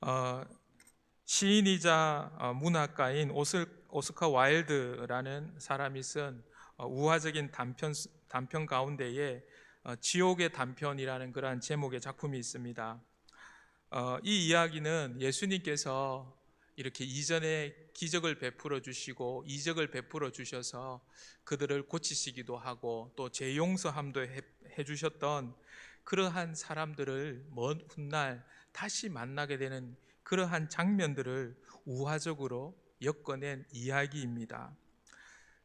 어, 시인이자 문학가인 오스카 와일드라는 사람이 쓴 우화적인 단편 가운데에 지옥의 단편이라는 그러한 제목의 작품이 있습니다. 이 이야기는 예수님께서 이렇게 이전에 기적을 베풀어 주시고 이적을 베풀어 주셔서 그들을 고치시기도 하고 또 재용서함도 해 주셨던 그러한 사람들을 먼 훗날 다시 만나게 되는 그러한 장면들을 우화적으로 엮어낸 이야기입니다.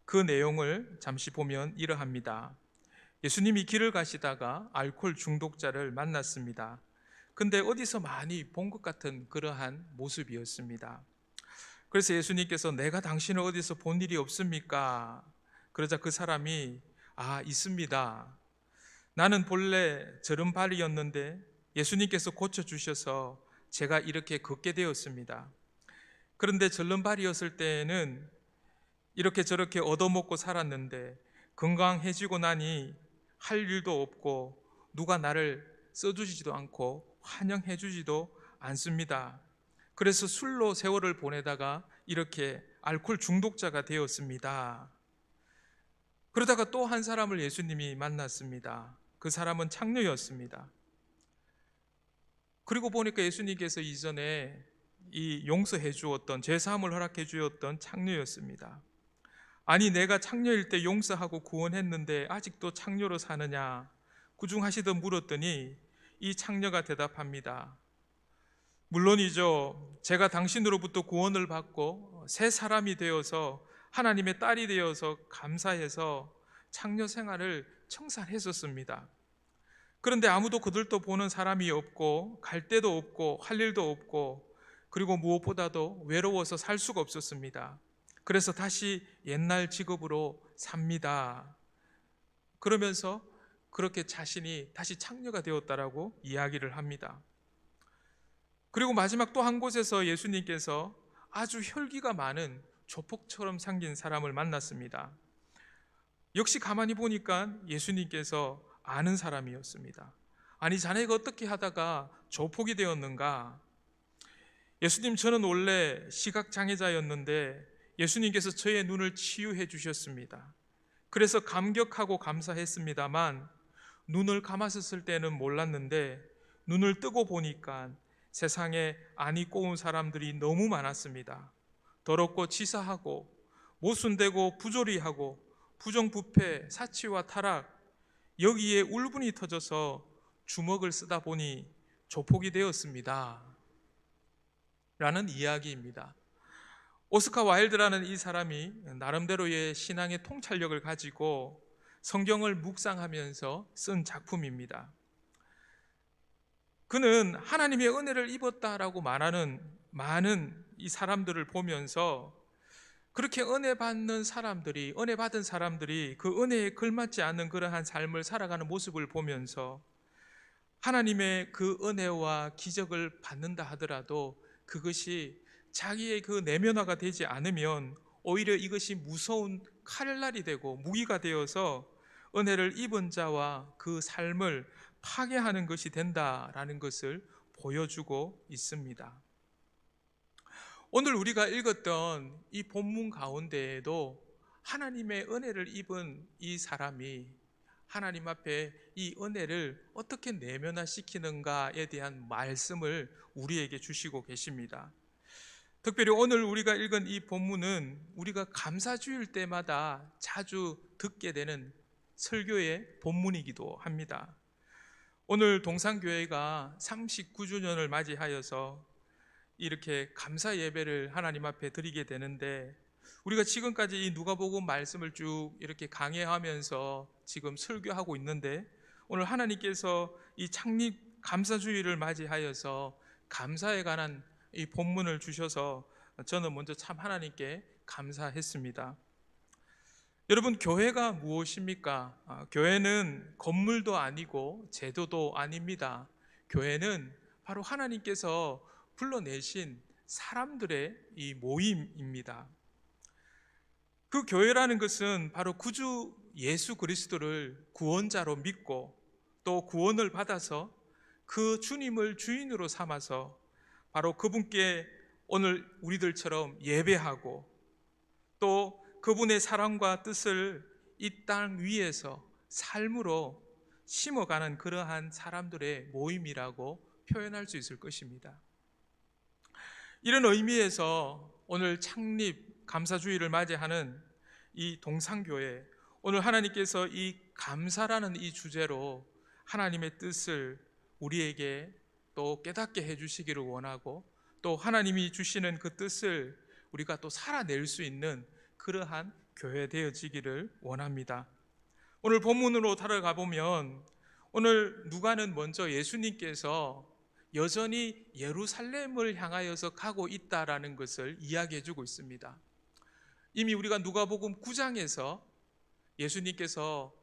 그 내용을 잠시 보면 이러합니다. 예수님이 길을 가시다가 알코올 중독자를 만났습니다. 근데 어디서 많이 본 것 같은 그러한 모습이었습니다. 그래서 예수님께서 내가 당신을 어디서 본 일이 없습니까? 그러자 그 사람이 있습니다. 나는 본래 저른발이었는데 예수님께서 고쳐주셔서 제가 이렇게 걷게 되었습니다. 그런데 저른발이었을 때는 이렇게 저렇게 얻어먹고 살았는데 건강해지고 나니 할 일도 없고 누가 나를 써주지도 않고 환영해주지도 않습니다. 그래서 술로 세월을 보내다가 이렇게 알코올 중독자가 되었습니다. 그러다가 또 한 사람을 예수님이 만났습니다. 그 사람은 창녀였습니다. 그리고 보니까 예수님께서 이전에 이 용서해 주었던, 죄사함을 허락해 주었던 창녀였습니다. 아니 내가 창녀일 때 용서하고 구원했는데 아직도 창녀로 사느냐 구중하시듯 물었더니 이 창녀가 대답합니다. 물론이죠. 제가 당신으로부터 구원을 받고 새 사람이 되어서 하나님의 딸이 되어서 감사해서 창녀 생활을 청산했었습니다. 그런데 아무도 그들도 보는 사람이 없고 갈 데도 없고 할 일도 없고 그리고 무엇보다도 외로워서 살 수가 없었습니다. 그래서 다시 옛날 직업으로 삽니다. 그러면서 그렇게 자신이 다시 창녀가 되었다라고 이야기를 합니다. 그리고 마지막 또 한 곳에서 예수님께서 아주 혈기가 많은 조폭처럼 생긴 사람을 만났습니다. 역시 가만히 보니까 예수님께서 아는 사람이었습니다. 아니 자네가 어떻게 하다가 조폭이 되었는가? 예수님, 저는 원래 시각장애자였는데 예수님께서 저의 눈을 치유해 주셨습니다. 그래서 감격하고 감사했습니다만 눈을 감았을 때는 몰랐는데 눈을 뜨고 보니까 세상에 안이 꼬운 사람들이 너무 많았습니다. 더럽고 치사하고 모순되고 부조리하고 부정부패, 사치와 타락, 여기에 울분이 터져서 주먹을 쓰다 보니 조폭이 되었습니다. 라는 이야기입니다. 오스카 와일드라는 이 사람이 나름대로의 신앙의 통찰력을 가지고 성경을 묵상하면서 쓴 작품입니다. 그는 하나님의 은혜를 입었다라고 말하는 많은 이 사람들을 보면서 그렇게 은혜 받는 사람들이, 은혜 받은 사람들이 그 은혜에 걸맞지 않는 그러한 삶을 살아가는 모습을 보면서 하나님의 그 은혜와 기적을 받는다 하더라도 그것이 자기의 그 내면화가 되지 않으면 오히려 이것이 무서운 칼날이 되고 무기가 되어서 은혜를 입은 자와 그 삶을 파괴하는 것이 된다라는 것을 보여주고 있습니다. 오늘 우리가 읽었던 이 본문 가운데에도 하나님의 은혜를 입은 이 사람이 하나님 앞에 이 은혜를 어떻게 내면화시키는가에 대한 말씀을 우리에게 주시고 계십니다. 특별히 오늘 우리가 읽은 이 본문은 우리가 감사주일 때마다 자주 듣게 되는 설교의 본문이기도 합니다. 오늘 동산교회가 39주년을 맞이하여서 이렇게 감사 예배를 하나님 앞에 드리게 되는데 우리가 지금까지 이 누가복음 말씀을 쭉 이렇게 강해하면서 지금 설교하고 있는데 오늘 하나님께서 이 창립 감사주일을 맞이하여서 감사에 관한 이 본문을 주셔서 저는 먼저 참 하나님께 감사했습니다. 여러분, 교회가 무엇입니까? 교회는 건물도 아니고 제도도 아닙니다. 교회는 바로 하나님께서 불러내신 사람들의 이 모임입니다. 그 교회라는 것은 바로 구주 예수 그리스도를 구원자로 믿고 또 구원을 받아서 그 주님을 주인으로 삼아서 바로 그분께 오늘 우리들처럼 예배하고 또 그분의 사랑과 뜻을 이 땅 위에서 삶으로 심어가는 그러한 사람들의 모임이라고 표현할 수 있을 것입니다. 이런 의미에서 오늘 창립 감사주의를 맞이하는 이 동산교회, 오늘 하나님께서 이 감사라는 이 주제로 하나님의 뜻을 우리에게 또 깨닫게 해주시기를 원하고, 또 하나님이 주시는 그 뜻을 우리가 또 살아낼 수 있는 그러한 교회 되어지기를 원합니다. 오늘 본문으로 따라가 보면 오늘 누가는 먼저 예수님께서 여전히 예루살렘을 향하여서 가고 있다라는 것을 이야기해 주고 있습니다. 이미 우리가 누가복음 9장에서 예수님께서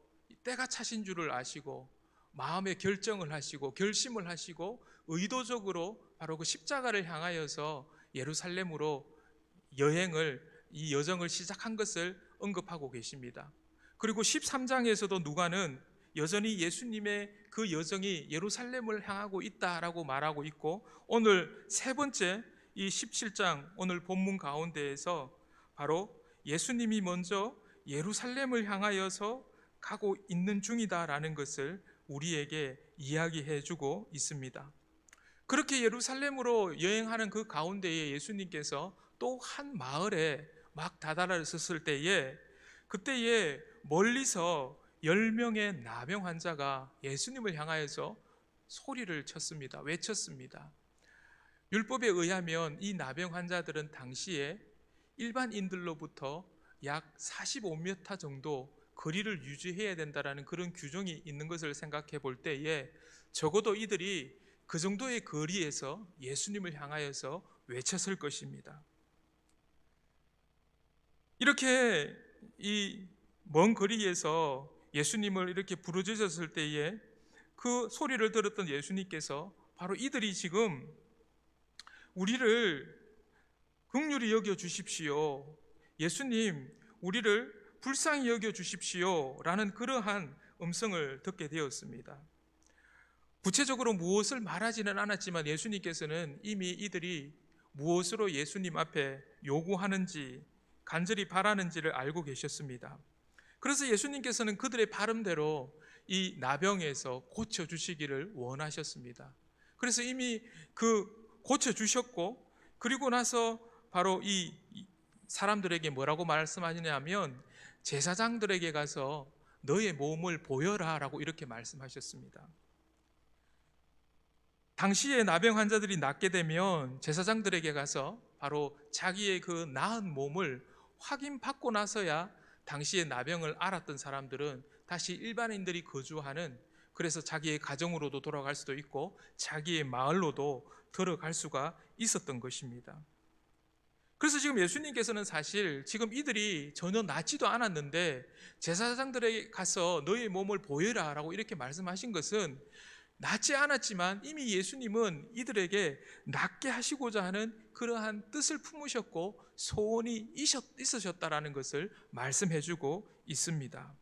때가 차신 줄을 아시고 마음의 결정을 하시고 결심을 하시고 의도적으로 바로 그 십자가를 향하여서 예루살렘으로 이 여정을 시작한 것을 언급하고 계십니다. 그리고 13장에서도 누가는 여전히 예수님의 그 여정이 예루살렘을 향하고 있다라고 말하고 있고, 오늘 세 번째 이 17장 오늘 본문 가운데에서 바로 예수님이 먼저 예루살렘을 향하여서 가고 있는 중이다라는 것을 우리에게 이야기해 주고 있습니다. 그렇게 예루살렘으로 여행하는 그 가운데에 예수님께서 또 한 마을에 막 다다라를 섰을 때에, 그때에 멀리서 10명의 나병 환자가 예수님을 향하여서 소리를 쳤습니다. 외쳤습니다. 율법에 의하면 이 나병 환자들은 당시에 일반인들로부터 약 45m 정도 거리를 유지해야 된다는 그런 규정이 있는 것을 생각해 볼 때에 적어도 이들이 그 정도의 거리에서 예수님을 향하여서 외쳤을 것입니다. 이렇게 이 먼 거리에서 예수님을 이렇게 부르짖었을 때에 그 소리를 들었던 예수님께서 바로 이들이 지금 우리를 긍휼히 여겨 주십시오, 예수님 우리를 불쌍히 여겨 주십시오 라는 그러한 음성을 듣게 되었습니다. 구체적으로 무엇을 말하지는 않았지만 예수님께서는 이미 이들이 무엇으로 예수님 앞에 요구하는지 간절히 바라는지를 알고 계셨습니다. 그래서 예수님께서는 그들의 바람대로 이 나병에서 고쳐주시기를 원하셨습니다. 그래서 이미 그 고쳐주셨고, 그리고 나서 바로 이 사람들에게 뭐라고 말씀하시냐면 제사장들에게 가서 너의 몸을 보여라 라고 이렇게 말씀하셨습니다. 당시에 나병 환자들이 낫게 되면 제사장들에게 가서 바로 자기의 그 나은 몸을 확인받고 나서야 당시에 나병을 앓았던 사람들은 다시 일반인들이 거주하는, 그래서 자기의 가정으로도 돌아갈 수도 있고 자기의 마을로도 들어갈 수가 있었던 것입니다. 그래서 지금 예수님께서는 사실 지금 이들이 전혀 낫지도 않았는데 제사장들에게 가서 너의 몸을 보여라 라고 이렇게 말씀하신 것은 낫지 않았지만 이미 예수님은 이들에게 낫게 하시고자 하는 그러한 뜻을 품으셨고 소원이 있으셨다라는 것을 말씀해주고 있습니다.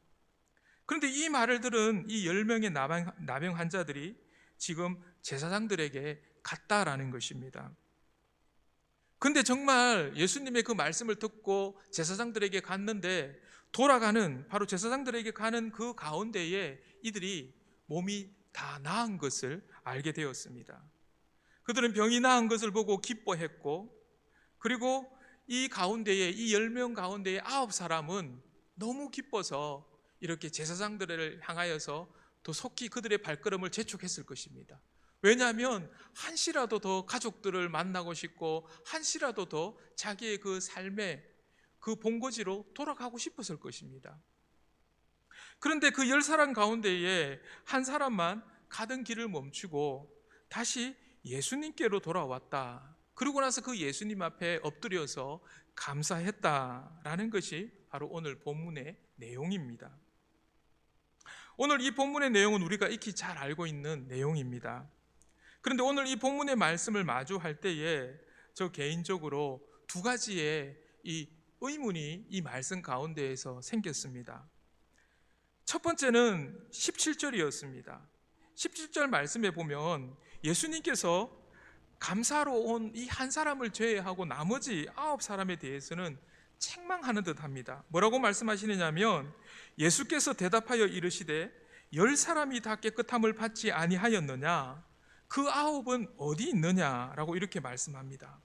그런데 이 말을 들은 이 10명의 나병 환자들이 지금 제사장들에게 갔다라는 것입니다. 근데 정말 예수님의 그 말씀을 듣고 제사장들에게 갔는데 돌아가는, 바로 제사장들에게 가는 그 가운데에 이들이 몸이 다 나은 것을 알게 되었습니다. 그들은 병이 나은 것을 보고 기뻐했고, 그리고 이 가운데에 이 10명 가운데에 9사람은 너무 기뻐서 이렇게 제사장들을 향하여서 더 속히 그들의 발걸음을 재촉했을 것입니다. 왜냐하면 한시라도 더 가족들을 만나고 싶고 한시라도 더 자기의 그 삶의 그 본거지로 돌아가고 싶었을 것입니다. 그런데 그 10사람 가운데에 한 사람만 가던 길을 멈추고 다시 예수님께로 돌아왔다. 그러고 나서 그 예수님 앞에 엎드려서 감사했다라는 것이 바로 오늘 본문의 내용입니다. 오늘 이 본문의 내용은 우리가 익히 잘 알고 있는 내용입니다. 그런데 오늘 이 본문의 말씀을 마주할 때에 저 개인적으로 두 가지의 이 의문이 이 말씀 가운데에서 생겼습니다. 첫 번째는 17절이었습니다. 17절 말씀에 보면 예수님께서 감사로 온 이 한 사람을 제외하고 나머지 9사람에 대해서는 책망하는 듯합니다. 뭐라고 말씀하시느냐면 예수께서 대답하여 이르시되 10사람이 다 깨끗함을 받지 아니하였느냐 그 9은 어디 있느냐라고 이렇게 말씀합니다.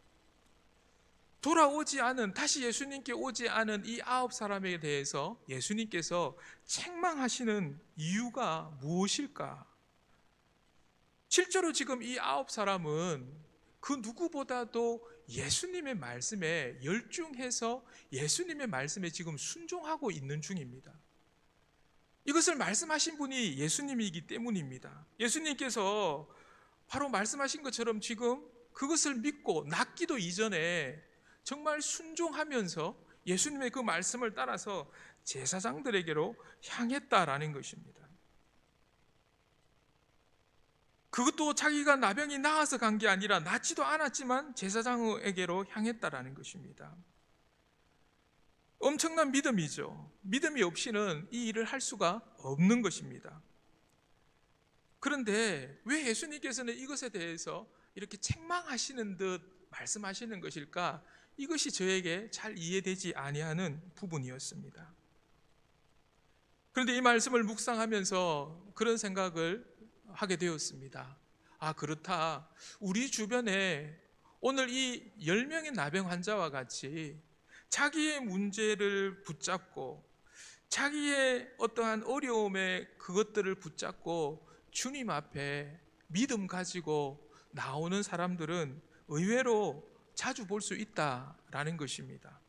돌아오지 않은, 다시 예수님께 오지 않은 이 9사람에 대해서 예수님께서 책망하시는 이유가 무엇일까? 실제로 지금 이 9사람은 그 누구보다도 예수님의 말씀에 열중해서 예수님의 말씀에 지금 순종하고 있는 중입니다. 이것을 말씀하신 분이 예수님이기 때문입니다. 예수님께서 바로 말씀하신 것처럼 지금 그것을 믿고 낫기도 이전에 정말 순종하면서 예수님의 그 말씀을 따라서 제사장들에게로 향했다라는 것입니다. 그것도 자기가 나병이 나아서 간 게 아니라 낫지도 않았지만 제사장에게로 향했다라는 것입니다. 엄청난 믿음이죠. 믿음이 없이는 이 일을 할 수가 없는 것입니다. 그런데 왜 예수님께서는 이것에 대해서 이렇게 책망하시는 듯 말씀하시는 것일까? 이것이 저에게 잘 이해되지 아니하는 부분이었습니다. 그런데 이 말씀을 묵상하면서 그런 생각을 하게 되었습니다. 아, 그렇다. 우리 주변에 오늘 이 10명의 나병 환자와 같이 자기의 문제를 붙잡고 자기의 어떠한 어려움의 그것들을 붙잡고 주님 앞에 믿음 가지고 나오는 사람들은 의외로 자주 볼 수 있다라는 것입니다.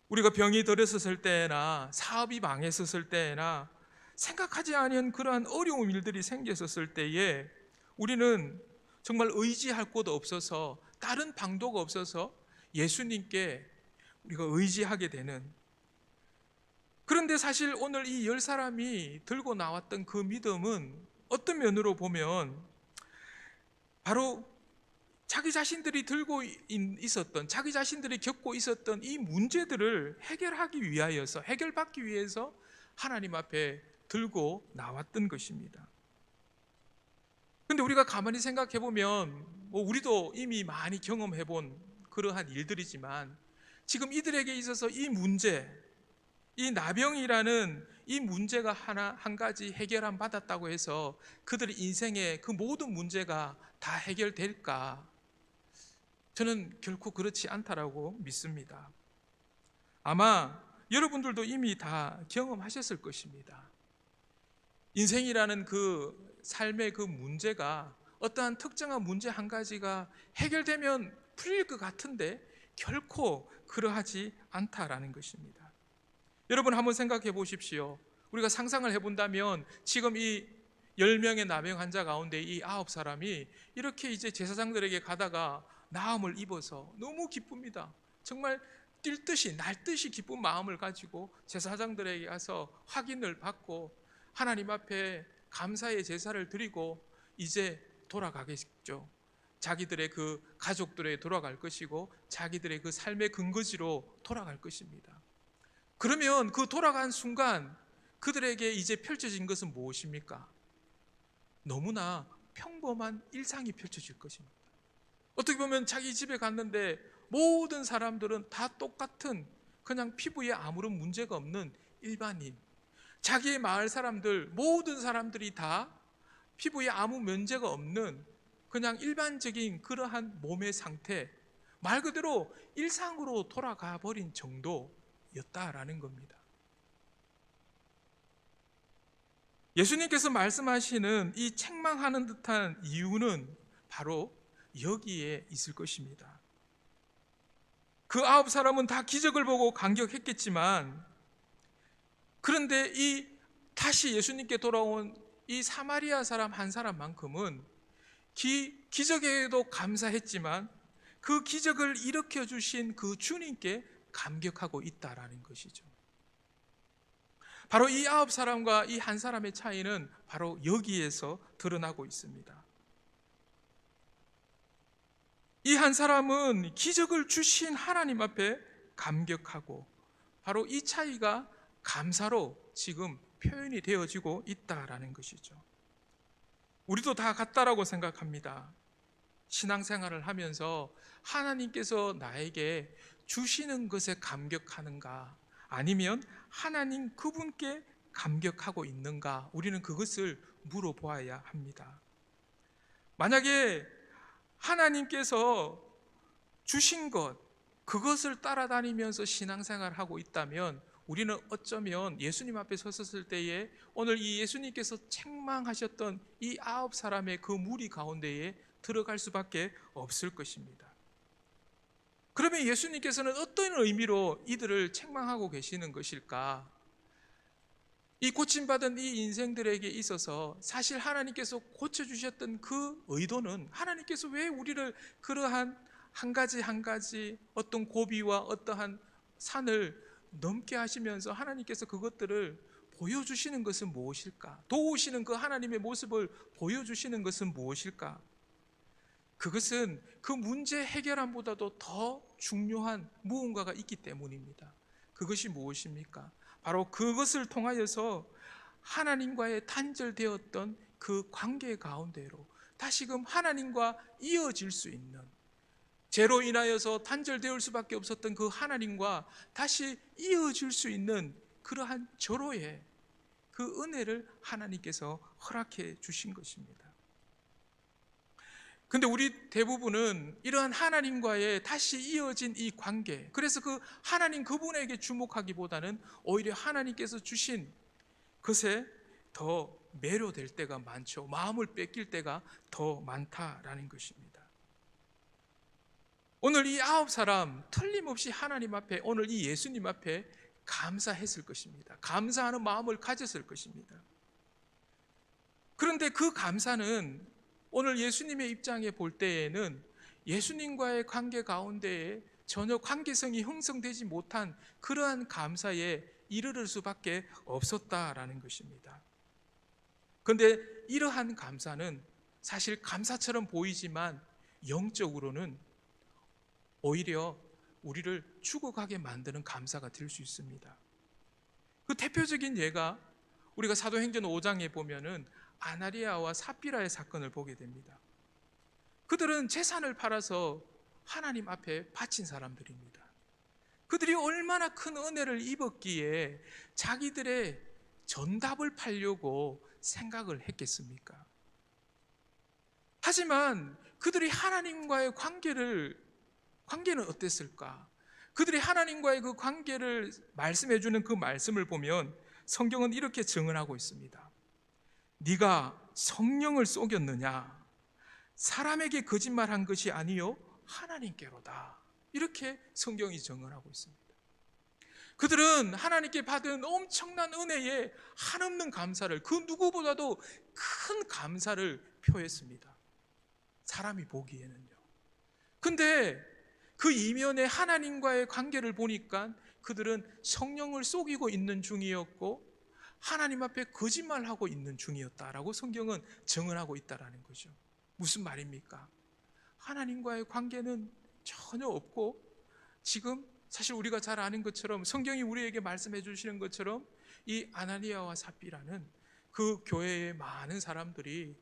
우리가 병이 들었을 때나 사업이 망했었을 때나 생각하지 않은 그러한 어려운 일들이 생겼었을 때에 우리는 정말 의지할 곳 없어서 다른 방도가 없어서 예수님께 우리가 의지하게 되는, 그런데 사실 오늘 이 10사람이 들고 나왔던 그 믿음은 어떤 면으로 보면 바로 자기 자신들이 들고 있었던, 자기 자신들이 겪고 있었던 이 문제들을 해결하기 위하여서, 해결받기 위해서 하나님 앞에 들고 나왔던 것입니다. 그런데 우리가 가만히 생각해 보면 우리도 이미 많이 경험해 본 그러한 일들이지만 지금 이들에게 있어서 이 문제, 이 나병이라는 이 문제가 한 가지 해결함 받았다고 해서 그들의 인생의 그 모든 문제가 다 해결될까? 저는 결코 그렇지 않다라고 믿습니다. 아마 여러분들도 이미 다 경험하셨을 것입니다. 인생이라는 그 삶의 그 문제가 어떠한 특정한 문제 한 가지가 해결되면 풀릴 것 같은데 결코 그러하지 않다라는 것입니다. 여러분 한번 생각해 보십시오. 우리가 상상을 해본다면 지금 이 10명의 나병 환자 가운데 이 9사람이 이렇게 이제 제사장들에게 가다가 나음을 입어서 너무 기쁩니다. 정말 뛸 듯이 날듯이 기쁜 마음을 가지고 제사장들에게 가서 확인을 받고 하나님 앞에 감사의 제사를 드리고 이제 돌아가겠죠. 자기들의 그 가족들에 돌아갈 것이고 자기들의 그 삶의 근거지로 돌아갈 것입니다. 그러면 그 돌아간 순간 그들에게 이제 펼쳐진 것은 무엇입니까? 너무나 평범한 일상이 펼쳐질 것입니다. 어떻게 보면 자기 집에 갔는데 모든 사람들은 다 똑같은, 그냥 피부에 아무런 문제가 없는 일반인, 자기의 마을 사람들 모든 사람들이 다 피부에 아무 문제가 없는 그냥 일반적인 그러한 몸의 상태, 말 그대로 일상으로 돌아가 버린 정도였다라는 겁니다. 예수님께서 말씀하시는 이 책망하는 듯한 이유는 바로 여기에 있을 것입니다. 그 9사람은 다 기적을 보고 감격했겠지만, 그런데 이 다시 예수님께 돌아온 이 사마리아 사람 한 사람만큼은 기적에도 감사했지만 그 기적을 일으켜 주신 그 주님께 감격하고 있다라는 것이죠. 바로 이 9사람과 이 한 사람의 차이는 바로 여기에서 드러나고 있습니다. 이 한 사람은 기적을 주신 하나님 앞에 감격하고, 바로 이 차이가 감사로 지금 표현이 되어지고 있다라는 것이죠. 우리도 다 같다라고 생각합니다. 신앙생활을 하면서 하나님께서 나에게 주시는 것에 감격하는가, 아니면 하나님 그분께 감격하고 있는가, 우리는 그것을 물어보아야 합니다. 만약에 하나님께서 주신 것, 그것을 따라다니면서 신앙생활하고 있다면 우리는 어쩌면 예수님 앞에 섰을 때에 오늘 이 예수님께서 책망하셨던 이 9사람의 그 무리 가운데에 들어갈 수밖에 없을 것입니다. 그러면 예수님께서는 어떤 의미로 이들을 책망하고 계시는 것일까? 이 고침받은 이 인생들에게 있어서 사실 하나님께서 고쳐주셨던 그 의도는, 하나님께서 왜 우리를 그러한 한 가지 한 가지 어떤 고비와 어떠한 산을 넘게 하시면서 하나님께서 그것들을 보여주시는 것은 무엇일까? 도우시는 그 하나님의 모습을 보여주시는 것은 무엇일까? 그것은 그 문제 해결함보다도 더 중요한 무언가가 있기 때문입니다. 그것이 무엇입니까? 바로 그것을 통하여서 하나님과의 단절되었던 그 관계 가운데로 다시금 하나님과 이어질 수 있는, 죄로 인하여서 단절되을 수밖에 없었던 그 하나님과 다시 이어질 수 있는 그러한 절호의 그 은혜를 하나님께서 허락해 주신 것입니다. 근데 우리 대부분은 이러한 하나님과의 다시 이어진 이 관계, 그래서 그 하나님 그분에게 주목하기보다는 오히려 하나님께서 주신 것에 더 매료될 때가 많죠. 마음을 뺏길 때가 더 많다라는 것입니다. 오늘 이 9사람 틀림없이 하나님 앞에, 오늘 이 예수님 앞에 감사했을 것입니다. 감사하는 마음을 가졌을 것입니다. 그런데 그 감사는 오늘 예수님의 입장에 볼 때에는 예수님과의 관계 가운데에 전혀 관계성이 형성되지 못한 그러한 감사에 이르를 수밖에 없었다라는 것입니다. 그런데 이러한 감사는 사실 감사처럼 보이지만 영적으로는 오히려 우리를 죽어가게 만드는 감사가 될 수 있습니다. 그 대표적인 예가 우리가 사도행전 5장에 보면은 아나니아와 삽비라의 사건을 보게 됩니다. 그들은 재산을 팔아서 하나님 앞에 바친 사람들입니다. 그들이 얼마나 큰 은혜를 입었기에 자기들의 전답을 팔려고 생각을 했겠습니까? 하지만 그들이 하나님과의 관계는 어땠을까? 그들이 하나님과의 그 관계를 말씀해 주는 그 말씀을 보면 성경은 이렇게 증언하고 있습니다. 네가 성령을 쏘겼느냐? 사람에게 거짓말한 것이 아니요 하나님께로다. 이렇게 성경이 증언하고 있습니다. 그들은 하나님께 받은 엄청난 은혜에 한없는 감사를, 그 누구보다도 큰 감사를 표했습니다. 사람이 보기에는요. 근데 그 이면에 하나님과의 관계를 보니까 그들은 성령을 속이고 있는 중이었고 하나님 앞에 거짓말하고 있는 중이었다라고 성경은 증언하고 있다라는 거죠. 무슨 말입니까? 하나님과의 관계는 전혀 없고, 지금 사실 우리가 잘 아는 것처럼 성경이 우리에게 말씀해 주시는 것처럼 이 아나니아와 삽비라는 그 교회의 많은 사람들이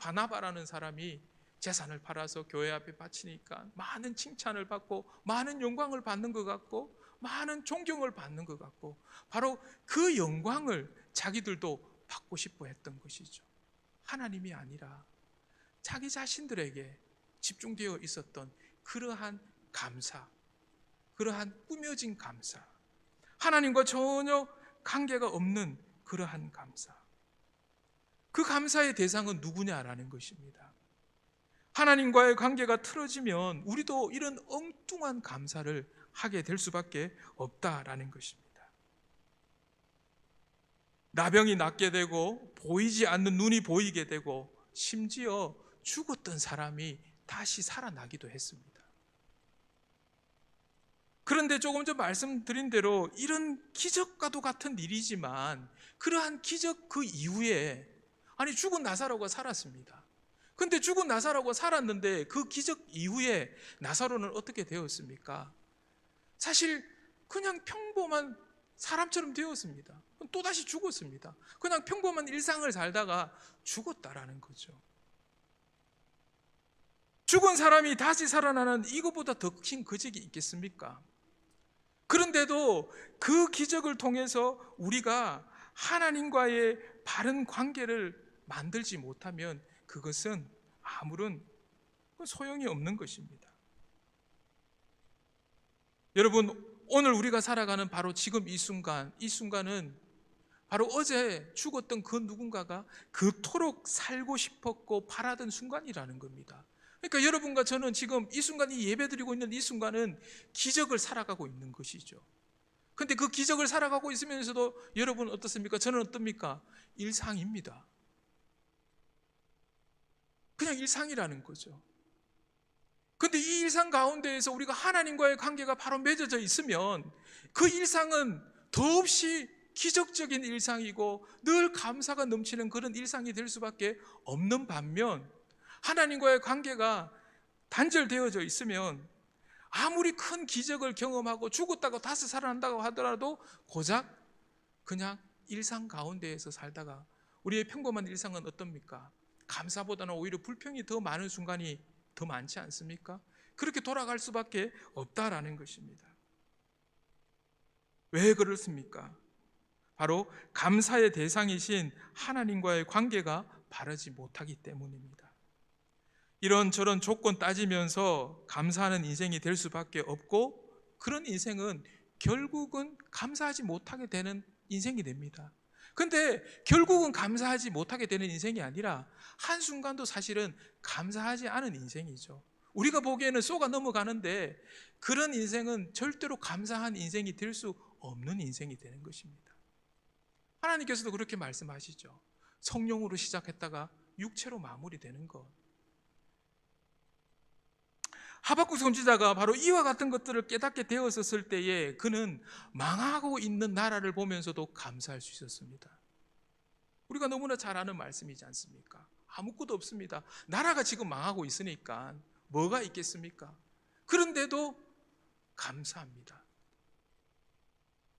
바나바라는 사람이 재산을 팔아서 교회 앞에 바치니까 많은 칭찬을 받고 많은 영광을 받는 것 같고 많은 존경을 받는 것 같고, 바로 그 영광을 자기들도 받고 싶어 했던 것이죠. 하나님이 아니라 자기 자신들에게 집중되어 있었던 그러한 감사, 그러한 꾸며진 감사, 하나님과 전혀 관계가 없는 그러한 감사, 그 감사의 대상은 누구냐라는 것입니다. 하나님과의 관계가 틀어지면 우리도 이런 엉뚱한 감사를 하게 될 수밖에 없다라는 것입니다. 나병이 낫게 되고 보이지 않는 눈이 보이게 되고 심지어 죽었던 사람이 다시 살아나기도 했습니다. 그런데 조금 전 말씀드린 대로 이런 기적과도 같은 일이지만 그러한 기적 그 이후에 죽은 나사로가 살았습니다. 근데 죽은 나사로가 살았는데 그 기적 이후에 나사로는 어떻게 되었습니까? 사실 그냥 평범한 사람처럼 되었습니다. 또다시 죽었습니다. 그냥 평범한 일상을 살다가 죽었다라는 거죠. 죽은 사람이 다시 살아나는 이것보다 더 큰 기적이 있겠습니까? 그런데도 그 기적을 통해서 우리가 하나님과의 바른 관계를 만들지 못하면 그것은 아무런 소용이 없는 것입니다. 여러분, 오늘 우리가 살아가는 바로 지금 이 순간은 바로 어제 죽었던 그 누군가가 그토록 살고 싶었고 바라던 순간이라는 겁니다. 그러니까 여러분과 저는 지금 이 순간, 이 예배드리고 있는 이 순간은 기적을 살아가고 있는 것이죠. 근데 그 기적을 살아가고 있으면서도 여러분 어떻습니까? 저는 어떻습니까? 일상입니다. 그냥 일상이라는 거죠. 근데 이 일상 가운데에서 우리가 하나님과의 관계가 바로 맺어져 있으면 그 일상은 더없이 기적적인 일상이고 늘 감사가 넘치는 그런 일상이 될 수밖에 없는 반면, 하나님과의 관계가 단절되어져 있으면 아무리 큰 기적을 경험하고 죽었다고 다시 살아난다고 하더라도 고작 그냥 일상 가운데에서 살다가, 우리의 평범한 일상은 어떻습니까? 감사보다는 오히려 불평이 더 많은 순간이 더 많지 않습니까? 그렇게 돌아갈 수밖에 없다라는 것입니다. 왜 그렇습니까? 바로 감사의 대상이신 하나님과의 관계가 바르지 못하기 때문입니다. 이런저런 조건 따지면서 감사하는 인생이 될 수밖에 없고, 그런 인생은 결국은 감사하지 못하게 되는 인생이 됩니다. 근데 결국은 감사하지 못하게 되는 인생이 아니라 한순간도 사실은 감사하지 않은 인생이죠. 우리가 보기에는 쏘가 넘어가는데 그런 인생은 절대로 감사한 인생이 될 수 없는 인생이 되는 것입니다. 하나님께서도 그렇게 말씀하시죠. 성령으로 시작했다가 육체로 마무리되는 것. 하박국 선지자가 바로 이와 같은 것들을 깨닫게 되었을 때에 그는 망하고 있는 나라를 보면서도 감사할 수 있었습니다. 우리가 너무나 잘 아는 말씀이지 않습니까? 아무것도 없습니다. 나라가 지금 망하고 있으니까 뭐가 있겠습니까? 그런데도 감사합니다.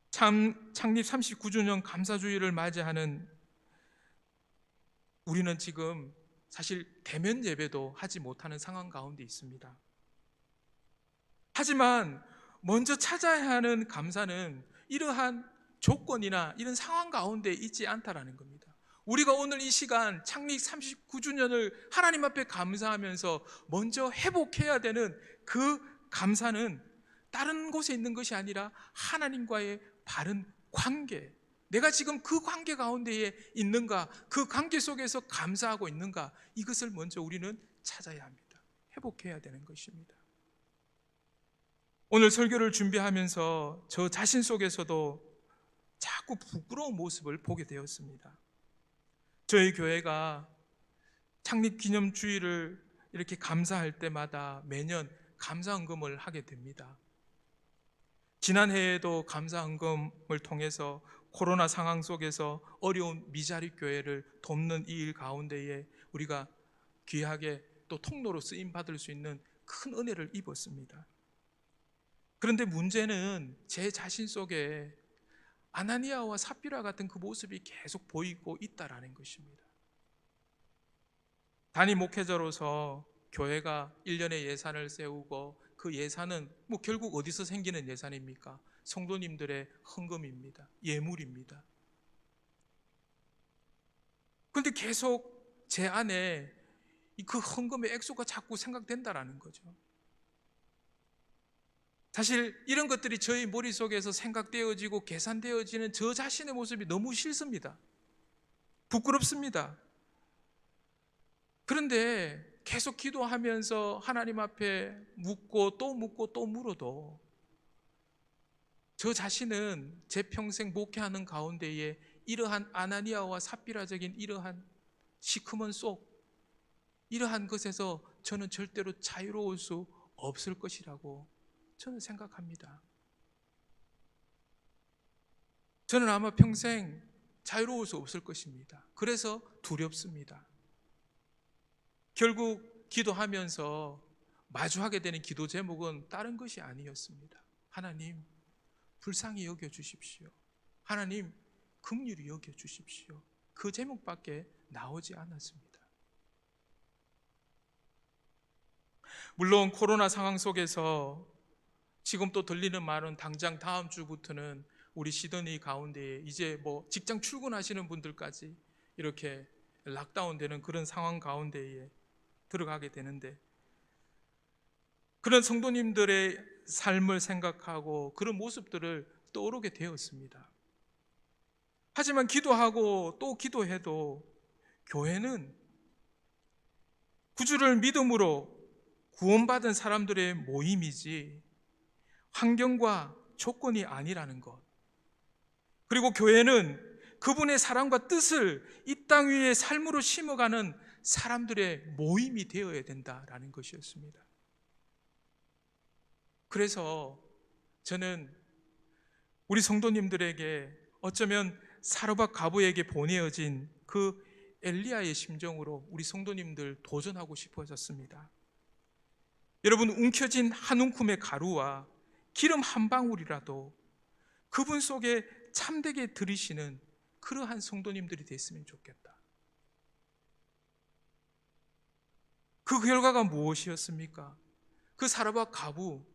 창립 39주년 감사주의를 맞이하는 우리는 지금 사실 대면 예배도 하지 못하는 상황 가운데 있습니다. 하지만 먼저 찾아야 하는 감사는 이러한 조건이나 이런 상황 가운데 있지 않다라는 겁니다. 우리가 오늘 이 시간 창립 39주년을 하나님 앞에 감사하면서 먼저 회복해야 되는 그 감사는 다른 곳에 있는 것이 아니라 하나님과의 바른 관계, 내가 지금 그 관계 가운데에 있는가, 그 관계 속에서 감사하고 있는가, 이것을 먼저 우리는 찾아야 합니다. 회복해야 되는 것입니다. 오늘 설교를 준비하면서 저 자신 속에서도 자꾸 부끄러운 모습을 보게 되었습니다. 저희 교회가 창립기념주일을 이렇게 감사할 때마다 매년 감사헌금을 하게 됩니다. 지난해에도 감사헌금을 통해서 코로나 상황 속에서 어려운 미자립 교회를 돕는 이 일 가운데에 우리가 귀하게 또 통로로 쓰임받을 수 있는 큰 은혜를 입었습니다. 그런데 문제는 제 자신 속에 아나니아와 삽비라 같은 그 모습이 계속 보이고 있다라는 것입니다. 단임 목회자로서 교회가 1년의 예산을 세우고 그 예산은 결국 어디서 생기는 예산입니까? 성도님들의 헌금입니다. 예물입니다. 그런데 계속 제 안에 그 헌금의 액수가 자꾸 생각된다라는 거죠. 사실 이런 것들이 저희 머릿속에서 생각되어지고 계산되어지는 저 자신의 모습이 너무 싫습니다. 부끄럽습니다. 그런데 계속 기도하면서 하나님 앞에 묻고 또 묻고 또 물어도 저 자신은 제 평생 목회하는 가운데에 이러한 아나니아와 삽비라적인 이러한 시커먼 속, 이러한 것에서 저는 절대로 자유로울 수 없을 것이라고 저는 생각합니다. 저는 아마 평생 자유로울 수 없을 것입니다. 그래서 두렵습니다. 결국 기도하면서 마주하게 되는 기도 제목은 다른 것이 아니었습니다. 하나님, 불쌍히 여겨주십시오. 하나님, 긍휼히 여겨주십시오. 그 제목밖에 나오지 않았습니다. 물론 코로나 상황 속에서 지금 또 들리는 말은 당장 다음 주부터는 우리 시드니 가운데에 이제 뭐 직장 출근하시는 분들까지 이렇게 락다운되는 그런 상황 가운데에 들어가게 되는데, 그런 성도님들의 삶을 생각하고 그런 모습들을 떠오르게 되었습니다. 하지만 기도하고 또 기도해도 교회는 구주를 믿음으로 구원받은 사람들의 모임이지 환경과 조건이 아니라는 것, 그리고 교회는 그분의 사랑과 뜻을 이 땅 위에 삶으로 심어가는 사람들의 모임이 되어야 된다라는 것이었습니다. 그래서 저는 우리 성도님들에게 어쩌면 사르밧 과부에게 보내어진 그 엘리야의 심정으로 우리 성도님들 도전하고 싶어졌습니다. 여러분, 움켜진 한 움큼의 가루와 기름 한 방울이라도 그분 속에 참되게 들이시는 그러한 성도님들이 됐으면 좋겠다. 그 결과가 무엇이었습니까? 그 사르밧 과부,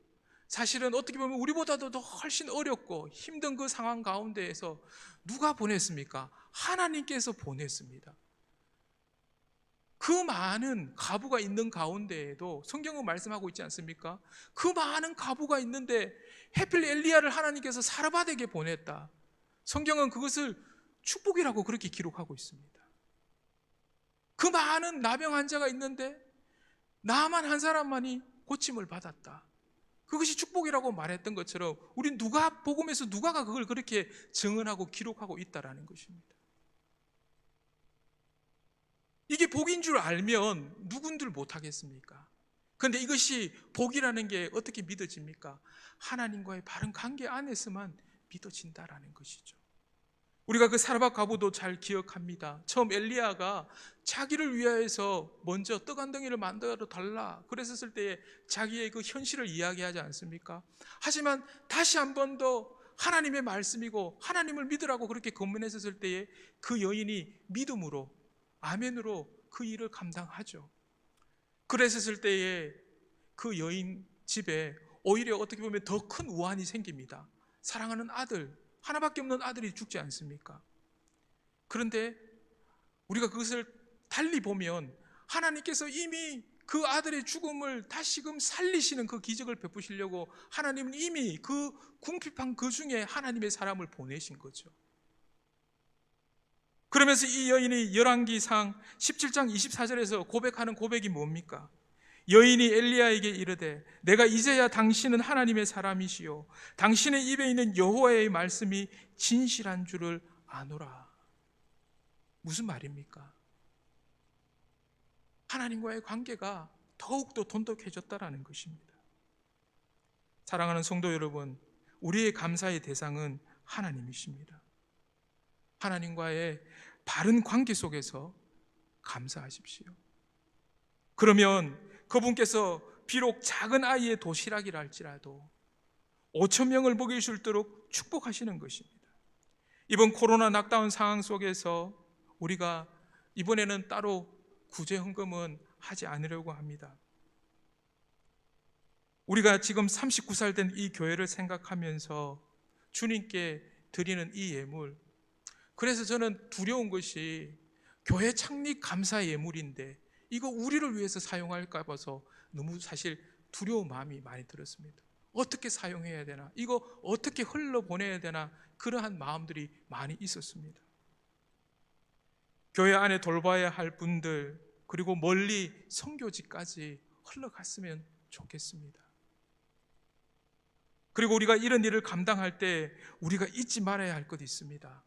사실은 어떻게 보면 우리보다도 더 훨씬 어렵고 힘든 그 상황 가운데에서 누가 보냈습니까? 하나님께서 보냈습니다. 그 많은 과부가 있는 가운데에도 성경은 말씀하고 있지 않습니까? 그 많은 과부가 있는데 하필 엘리야를 하나님께서 사르밧에게 보냈다. 성경은 그것을 축복이라고 그렇게 기록하고 있습니다. 그 많은 나병 환자가 있는데 나만 한 사람만이 고침을 받았다. 그것이 축복이라고 말했던 것처럼 우리 누가 복음에서 누가가 그걸 그렇게 증언하고 기록하고 있다라는 것입니다. 이게 복인 줄 알면 누군들 못하겠습니까? 그런데 이것이 복이라는 게 어떻게 믿어집니까? 하나님과의 바른 관계 안에서만 믿어진다라는 것이죠. 우리가 그 사르밧 과부도 잘 기억합니다. 처음 엘리야가 자기를 위하여서 먼저 떡 한 덩이를 만들어 달라 그랬을 때에 자기의 그 현실을 이야기하지 않습니까? 하지만 다시 한 번 더 하나님의 말씀이고 하나님을 믿으라고 그렇게 권면했을 때에 그 여인이 믿음으로 아멘으로 그 일을 감당하죠. 그랬을 때에 그 여인 집에 오히려 어떻게 보면 더 큰 우환이 생깁니다. 사랑하는 아들, 하나밖에 없는 아들이 죽지 않습니까? 그런데 우리가 그것을 달리 보면 하나님께서 이미 그 아들의 죽음을 다시금 살리시는 그 기적을 베푸시려고 하나님은 이미 그 궁핍한 그 중에 하나님의 사람을 보내신 거죠. 그러면서 이 여인이 열왕기상 17장 24절에서 고백하는 고백이 뭡니까? 여인이 엘리야에게 이르되 내가 이제야 당신은 하나님의 사람이시요 당신의 입에 있는 여호와의 말씀이 진실한 줄을 아노라. 무슨 말입니까? 하나님과의 관계가 더욱더 돈독해졌다라는 것입니다. 사랑하는 성도 여러분, 우리의 감사의 대상은 하나님이십니다. 하나님과의 바른 관계 속에서 감사하십시오. 그러면 그분께서 비록 작은 아이의 도시락이라 할지라도 5천 명을 먹일 수 있도록 축복하시는 것입니다. 이번 코로나 락다운 상황 속에서 우리가 이번에는 따로 구제 헌금은 하지 않으려고 합니다. 우리가 지금 39살 된 이 교회를 생각하면서 주님께 드리는 이 예물, 그래서 저는 두려운 것이 교회 창립 감사 예물인데 이거 우리를 위해서 사용할까 봐서 너무 사실 두려운 마음이 많이 들었습니다. 어떻게 사용해야 되나? 이거 어떻게 흘러보내야 되나? 그러한 마음들이 많이 있었습니다. 교회 안에 돌봐야 할 분들, 그리고 멀리 선교지까지 흘러갔으면 좋겠습니다. 그리고 우리가 이런 일을 감당할 때 우리가 잊지 말아야 할 것이 있습니다.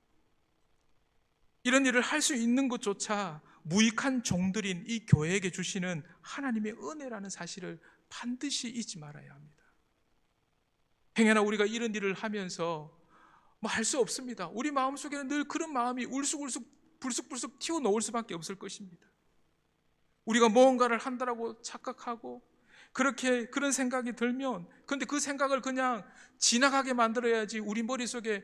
이런 일을 할 수 있는 것조차 무익한 종들인 이 교회에게 주시는 하나님의 은혜라는 사실을 반드시 잊지 말아야 합니다. 행여나 우리가 이런 일을 하면서 할 수 없습니다. 우리 마음속에는 늘 그런 마음이 울쑥울쑥 불쑥불쑥 튀어나올 수밖에 없을 것입니다. 우리가 무언가를 한다라고 착각하고 그런 생각이 들면, 그런데 그 생각을 그냥 지나가게 만들어야지 우리 머릿속에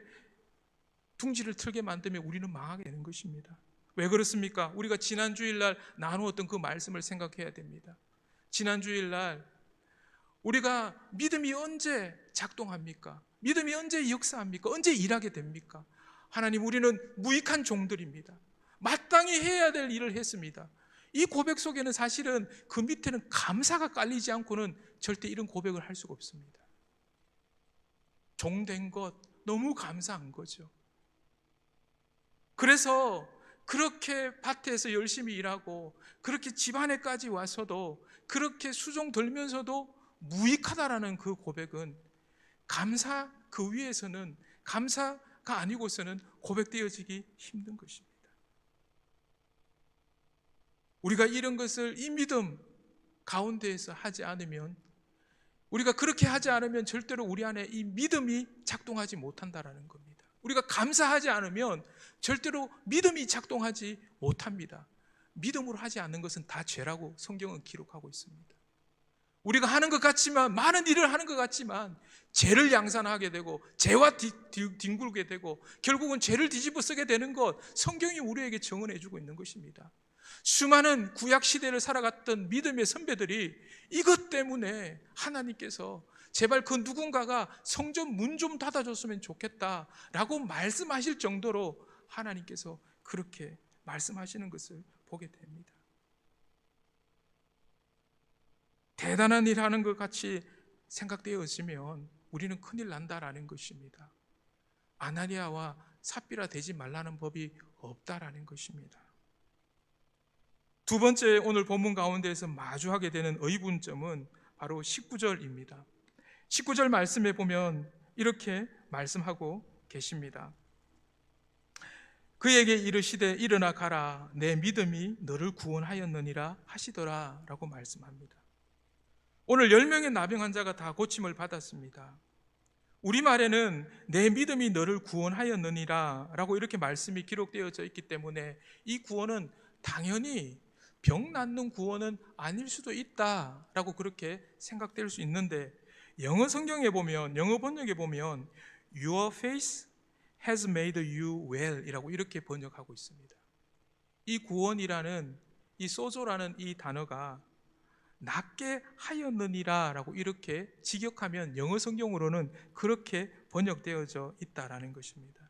둥지를 틀게 만들면 우리는 망하게 되는 것입니다. 왜 그렇습니까? 우리가 지난 주일날 나누었던 그 말씀을 생각해야 됩니다. 지난 주일날 우리가 믿음이 언제 작동합니까? 믿음이 언제 역사합니까? 언제 일하게 됩니까? 하나님, 우리는 무익한 종들입니다. 마땅히 해야 될 일을 했습니다. 이 고백 속에는 사실은 그 밑에는 감사가 깔리지 않고는 절대 이런 고백을 할 수가 없습니다. 종된 것 너무 감사한 거죠. 그래서 그렇게 밭에서 열심히 일하고 그렇게 집안에까지 와서도 그렇게 수종 들면서도 무익하다라는 그 고백은 감사 그 위에서는 감사가 아니고서는 고백되어지기 힘든 것입니다. 우리가 이런 것을 이 믿음 가운데에서 하지 않으면, 우리가 그렇게 하지 않으면 절대로 우리 안에 이 믿음이 작동하지 못한다라는 겁니다. 우리가 감사하지 않으면 절대로 믿음이 작동하지 못합니다. 믿음으로 하지 않는 것은 다 죄라고 성경은 기록하고 있습니다. 우리가 하는 것 같지만, 많은 일을 하는 것 같지만 죄를 양산하게 되고 죄와 뒹굴게 되고 결국은 죄를 뒤집어 쓰게 되는 것, 성경이 우리에게 증언해 주고 있는 것입니다. 수많은 구약 시대를 살아갔던 믿음의 선배들이 이것 때문에 하나님께서 제발 그 누군가가 성전 문 좀 닫아줬으면 좋겠다라고 말씀하실 정도로 하나님께서 그렇게 말씀하시는 것을 보게 됩니다. 대단한 일 하는 것 같이 생각되어지면 우리는 큰일 난다라는 것입니다. 아나니아와 삽비라 되지 말라는 법이 없다라는 것입니다. 두 번째, 오늘 본문 가운데에서 마주하게 되는 의문점은 바로 19절입니다. 19절 말씀에 보면 이렇게 말씀하고 계십니다. 그에게 이르시되 일어나 가라, 내 믿음이 너를 구원하였느니라 하시더라 라고 말씀합니다. 오늘 10명의 나병 환자가 다 고침을 받았습니다. 우리말에는 내 믿음이 너를 구원하였느니라 라고 이렇게 말씀이 기록되어져 있기 때문에 이 구원은 당연히 병 낫는 구원은 아닐 수도 있다라고 그렇게 생각될 수 있는데, 영어 성경에 보면, 영어 번역에 보면 Your faith has made you well 이라고 이렇게 번역하고 있습니다. 이 구원이라는, 이 소조라는 이 단어가 낫게 하였느니라 라고 이렇게 직역하면 영어 성경으로는 그렇게 번역되어져 있다라는 것입니다.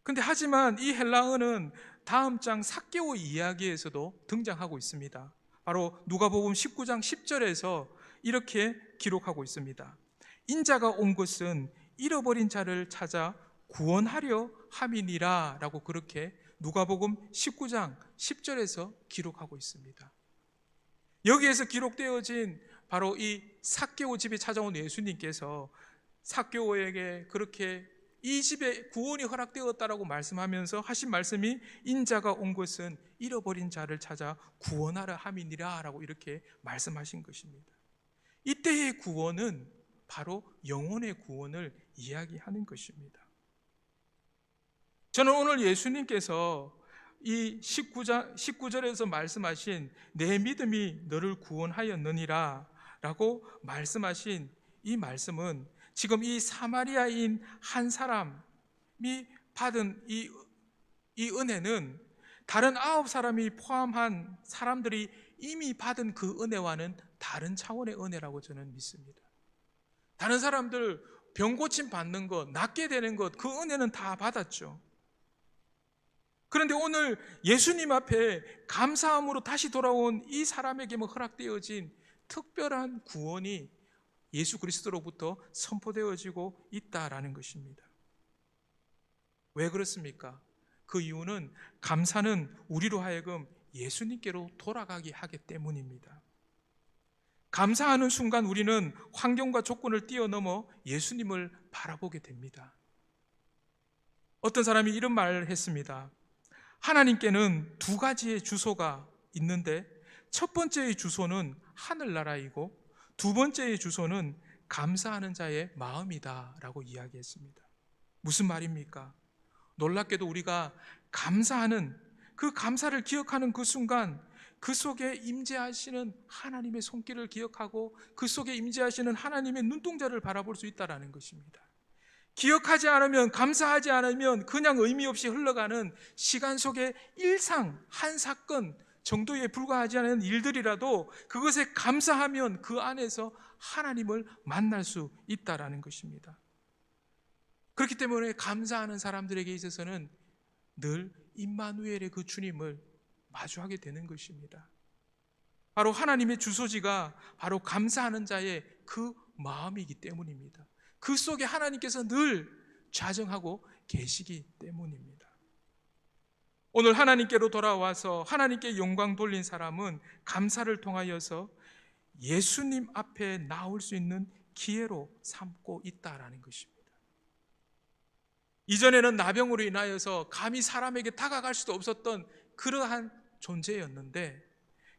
근데 하지만 이 헬라어는 다음 장 삭개오 이야기에서도 등장하고 있습니다. 바로 누가복음 19장 10절에서 이렇게 기록하고 있습니다. 인자가 온 것은 잃어버린 자를 찾아 구원하려 함이니라 라고 그렇게 누가복음 19장 10절에서 기록하고 있습니다. 여기에서 기록되어진 바로 이 삭개오 집에 찾아온 예수님께서 삭개오에게 그렇게 이 집에 구원이 허락되었다라고 말씀하면서 하신 말씀이 인자가 온 것은 잃어버린 자를 찾아 구원하려 함이니라 라고 이렇게 말씀하신 것입니다. 이때의 구원은 바로 영혼의 구원을 이야기하는 것입니다. 저는 오늘 예수님께서 이 19절에서 말씀하신 내 믿음이 너를 구원하였느니라 라고 말씀하신 이 말씀은 지금 이 사마리아인 한 사람이 받은 이 은혜는 다른 9사람이 포함한 사람들이 이미 받은 그 은혜와는 다른 차원의 은혜라고 저는 믿습니다. 다른 사람들 병 고침 받는 것, 낫게 되는 것, 그 은혜는 다 받았죠. 그런데 오늘 예수님 앞에 감사함으로 다시 돌아온 이 사람에게만 허락되어진 특별한 구원이 예수 그리스도로부터 선포되어지고 있다라는 것입니다. 왜 그렇습니까? 그 이유는 감사는 우리로 하여금 예수님께로 돌아가게 하기 때문입니다. 감사하는 순간 우리는 환경과 조건을 뛰어넘어 예수님을 바라보게 됩니다. 어떤 사람이 이런 말을 했습니다. 하나님께는 두 가지의 주소가 있는데 첫 번째의 주소는 하늘나라이고 두 번째의 주소는 감사하는 자의 마음이다 라고 이야기했습니다. 무슨 말입니까? 놀랍게도 우리가 감사하는, 그 감사를 기억하는 그 순간 그 속에 임재하시는 하나님의 손길을 기억하고 그 속에 임재하시는 하나님의 눈동자를 바라볼 수 있다는 것입니다. 기억하지 않으면, 감사하지 않으면 그냥 의미 없이 흘러가는 시간 속의 일상 한 사건, 정도에 불과하지 않은 일들이라도 그것에 감사하면 그 안에서 하나님을 만날 수 있다라는 것입니다. 그렇기 때문에 감사하는 사람들에게 있어서는 늘 임마누엘의 그 주님을 마주하게 되는 것입니다. 바로 하나님의 주소지가 바로 감사하는 자의 그 마음이기 때문입니다. 그 속에 하나님께서 늘 좌정하고 계시기 때문입니다. 오늘 하나님께로 돌아와서 하나님께 영광 돌린 사람은 감사를 통하여서 예수님 앞에 나올 수 있는 기회로 삼고 있다라는 것입니다. 이전에는 나병으로 인하여서 감히 사람에게 다가갈 수도 없었던 그러한 존재였는데,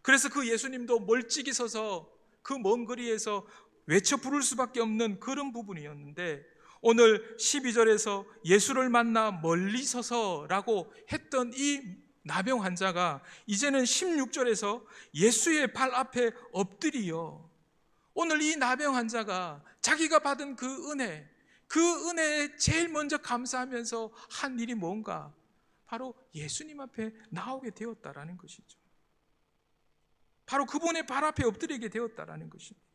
그래서 그 예수님도 멀찍이 서서 그 먼 거리에서 외쳐 부를 수밖에 없는 그런 부분이었는데, 오늘 12절에서 예수를 만나 멀리 서서라고 했던 이 나병 환자가 이제는 16절에서 예수의 발 앞에 엎드리어 오늘 이 나병 환자가 자기가 받은 그 은혜에 제일 먼저 감사하면서 한 일이 뭔가, 바로 예수님 앞에 나오게 되었다라는 것이죠. 바로 그분의 발 앞에 엎드리게 되었다라는 것입니다.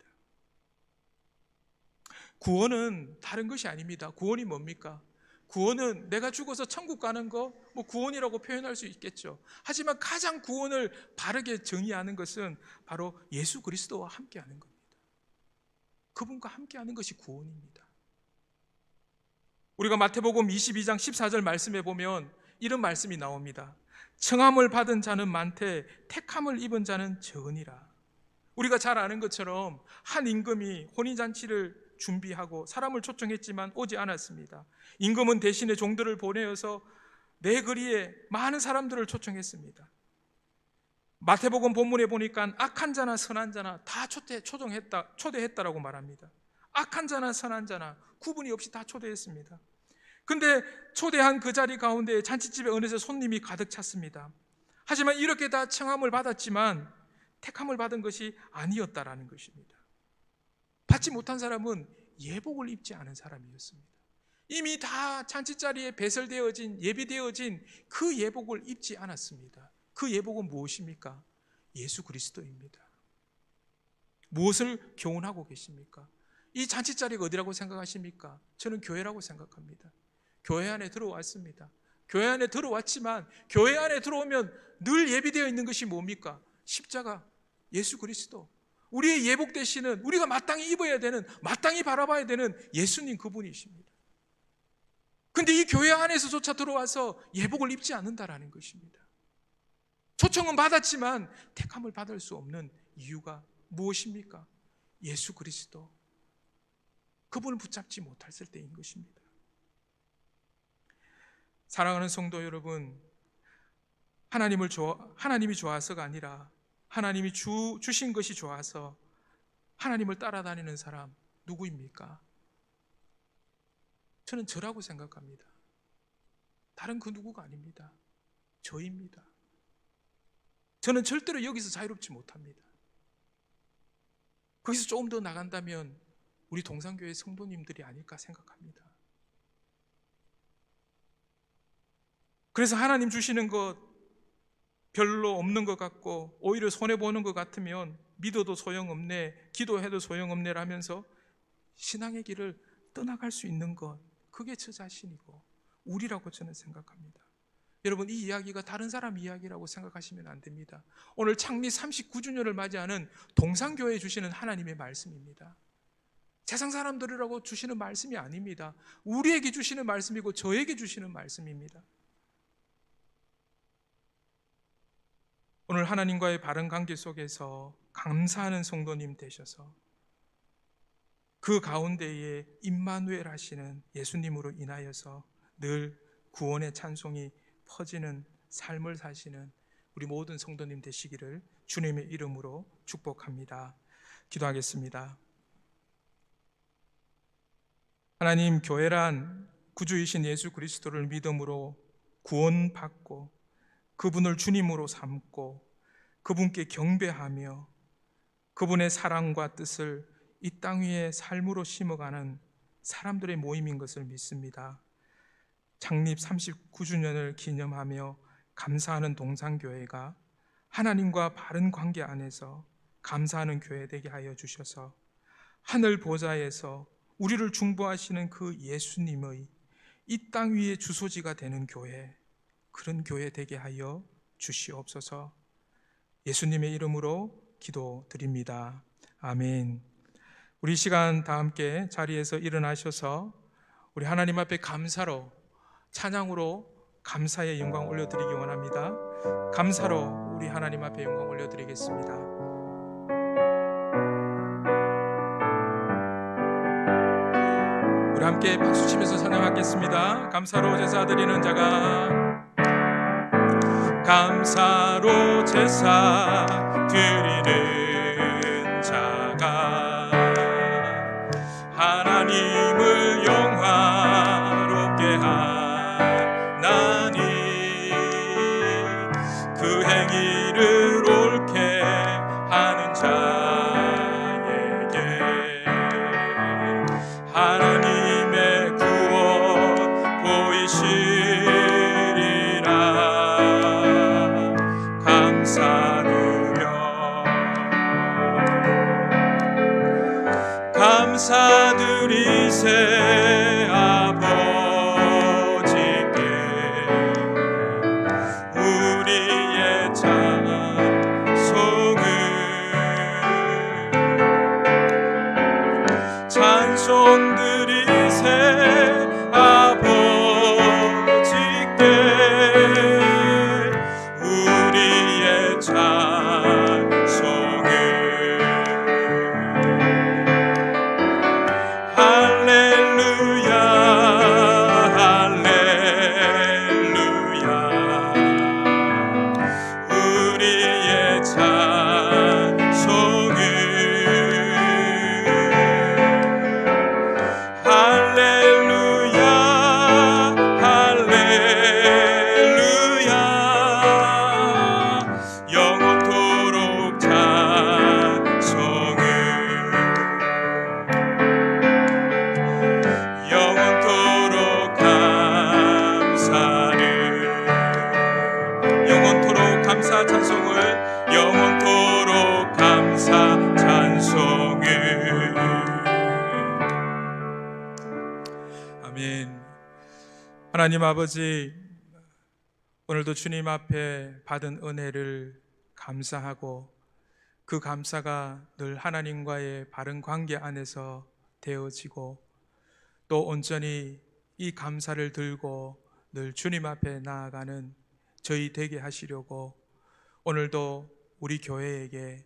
구원은 다른 것이 아닙니다. 구원이 뭡니까? 구원은 내가 죽어서 천국 가는 거 구원이라고 표현할 수 있겠죠. 하지만 가장 구원을 바르게 정의하는 것은 바로 예수 그리스도와 함께하는 겁니다. 그분과 함께하는 것이 구원입니다. 우리가 마태복음 22장 14절 말씀에 보면 이런 말씀이 나옵니다. 청함을 받은 자는 많되 택함을 입은 자는 적으니라. 우리가 잘 아는 것처럼 한 임금이 혼인잔치를 준비하고 사람을 초청했지만 오지 않았습니다. 임금은 대신에 종들을 보내어서 내 거리에 많은 사람들을 초청했습니다. 마태복음 본문에 보니까 악한 자나 선한 자나 다 초대했다라고 말합니다. 악한 자나 선한 자나 구분이 없이 다 초대했습니다. 근데 초대한 그 자리 가운데 잔치집에 어느새 손님이 가득 찼습니다. 하지만 이렇게 다 청함을 받았지만 택함을 받은 것이 아니었다라는 것입니다. 받지 못한 사람은 예복을 입지 않은 사람이었습니다. 이미 다 잔치자리에 배설되어진, 예비되어진 그 예복을 입지 않았습니다. 그 예복은 무엇입니까? 예수 그리스도입니다. 무엇을 교훈하고 계십니까? 이 잔치자리가 어디라고 생각하십니까? 저는 교회라고 생각합니다. 교회 안에 들어왔습니다. 교회 안에 들어왔지만 교회 안에 들어오면 늘 예비되어 있는 것이 뭡니까? 십자가, 예수 그리스도, 우리의 예복 되시는, 우리가 마땅히 입어야 되는, 마땅히 바라봐야 되는 예수님 그분이십니다. 근데 이 교회 안에서조차 들어와서 예복을 입지 않는다라는 것입니다. 초청은 받았지만 택함을 받을 수 없는 이유가 무엇입니까? 예수 그리스도, 그분을 붙잡지 못했을 때인 것입니다. 사랑하는 성도 여러분, 하나님이 좋아서가 아니라 하나님이 주신 것이 좋아서 하나님을 따라다니는 사람 누구입니까? 저는 저라고 생각합니다. 다른 그 누구가 아닙니다. 저입니다. 저는 절대로 여기서 자유롭지 못합니다. 거기서 조금 더 나간다면 우리 동산교회 성도님들이 아닐까 생각합니다. 그래서 하나님 주시는 것 별로 없는 것 같고 오히려 손해보는 것 같으면 믿어도 소용없네, 기도해도 소용없네 라면서 신앙의 길을 떠나갈 수 있는 것, 그게 저 자신이고 우리라고 저는 생각합니다. 여러분, 이 이야기가 다른 사람 이야기라고 생각하시면 안 됩니다. 오늘 창립 39주년을 맞이하는 동산교회에 주시는 하나님의 말씀입니다. 세상 사람들이라고 주시는 말씀이 아닙니다. 우리에게 주시는 말씀이고 저에게 주시는 말씀입니다. 오늘 하나님과의 바른 관계 속에서 감사하는 성도님 되셔서 그 가운데에 임마누엘 하시는 예수님으로 인하여서 늘 구원의 찬송이 퍼지는 삶을 사시는 우리 모든 성도님 되시기를 주님의 이름으로 축복합니다. 기도하겠습니다. 하나님, 교회란 구주이신 예수 그리스도를 믿음으로 구원받고 그분을 주님으로 삼고 그분께 경배하며 그분의 사랑과 뜻을 이 땅 위에 삶으로 심어가는 사람들의 모임인 것을 믿습니다. 창립 39주년을 기념하며 감사하는 동산교회가 하나님과 바른 관계 안에서 감사하는 교회 되게 하여 주셔서 하늘 보좌에서 우리를 중보하시는 그 예수님의 이 땅 위에 주소지가 되는 교회, 그런 교회 되게 하여 주시옵소서. 예수님의 이름으로 기도드립니다. 아멘. 우리 시간 다 함께 자리에서 일어나셔서 우리 하나님 앞에 감사로, 찬양으로 감사의 영광 올려드리기 원합니다. 감사로 우리 하나님 앞에 영광 올려드리겠습니다. 우리 함께 박수치면서 찬양하겠습니다. 감사로 제사 드리는 자가, 감사로 제사 드리는 자가 하나님을 영화롭게 하나니 그 행위를 옳게 하는 자에게 하나님의 구원 보이시리라. 감사드리세 아버지께 우리의 찬송을 찬송드리세 아버지께 우리의 찬송을 할렐루야 할렐루야 우리의 찬송을 할렐루야 할렐루야 영원토록 찬송을 영원토록 감사를 영원토록 감사 찬송을 영원토록 감사 찬송을 아멘. 하나님 아버지, 오늘도 주님 앞에 받은 은혜를 감사하고 그 감사가 늘 하나님과의 바른 관계 안에서 되어지고 또 온전히 이 감사를 들고 늘 주님 앞에 나아가는 저희 되게 하시려고 오늘도 우리 교회에게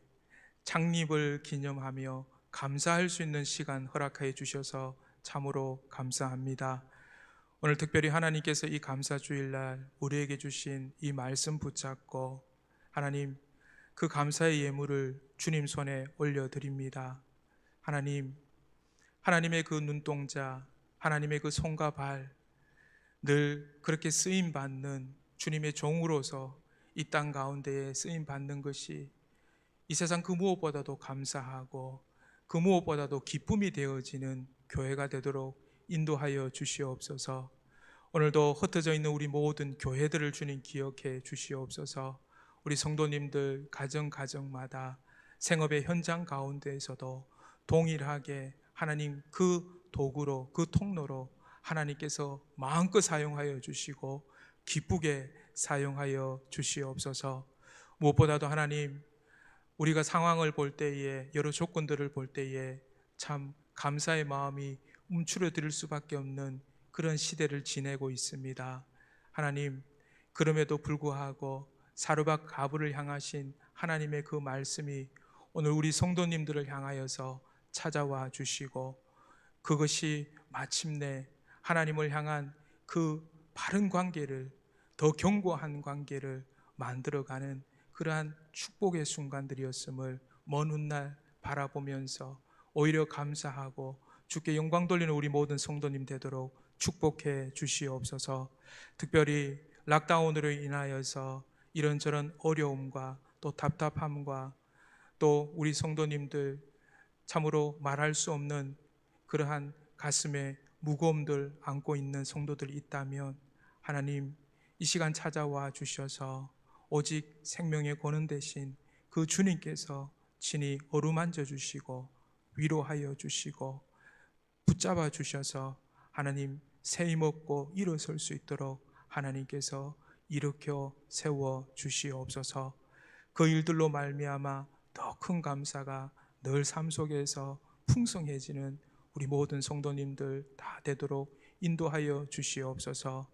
창립을 기념하며 감사할 수 있는 시간 허락하여 주셔서 참으로 감사합니다. 오늘 특별히 하나님께서 이 감사주일날 우리에게 주신 이 말씀 붙잡고 하나님 그 감사의 예물을 주님 손에 올려드립니다. 하나님, 하나님의 그 눈동자, 하나님의 그 손과 발, 늘 그렇게 쓰임받는 주님의 종으로서 이 땅 가운데에 쓰임받는 것이 이 세상 그 무엇보다도 감사하고 그 무엇보다도 기쁨이 되어지는 교회가 되도록 인도하여 주시옵소서. 오늘도 흩어져 있는 우리 모든 교회들을 주님 기억해 주시옵소서. 우리 성도님들 가정마다 생업의 현장 가운데에서도 동일하게 하나님 그 도구로, 그 통로로 하나님께서 마음껏 사용하여 주시고 기쁘게 사용하여 주시옵소서. 무엇보다도 하나님, 우리가 상황을 볼 때에, 여러 조건들을 볼 때에 참 감사의 마음이 움츠러들 수밖에 없는 그런 시대를 지내고 있습니다. 하나님, 그럼에도 불구하고 사르밧 가부를 향하신 하나님의 그 말씀이 오늘 우리 성도님들을 향하여서 찾아와 주시고 그것이 마침내 하나님을 향한 그 바른 관계를, 더 견고한 관계를 만들어가는 그러한 축복의 순간들이었음을 먼 훗날 바라보면서 오히려 감사하고 주께 영광 돌리는 우리 모든 성도님 되도록 축복해 주시옵소서. 특별히 락다운으로 인하여서 이런저런 어려움과 또 답답함과 또 우리 성도님들 참으로 말할 수 없는 그러한 가슴에 무거움들 안고 있는 성도들이 있다면 하나님 이 시간 찾아와 주셔서 오직 생명의 권능 대신 그 주님께서 친히 어루만져 주시고 위로하여 주시고 붙잡아 주셔서 하나님 새 힘 얻고 일어설 수 있도록 하나님께서 일으켜 세워 주시옵소서. 그 일들로 말미암아 더 큰 감사가 늘 삶 속에서 풍성해지는 우리 모든 성도님들 다 되도록 인도하여 주시옵소서.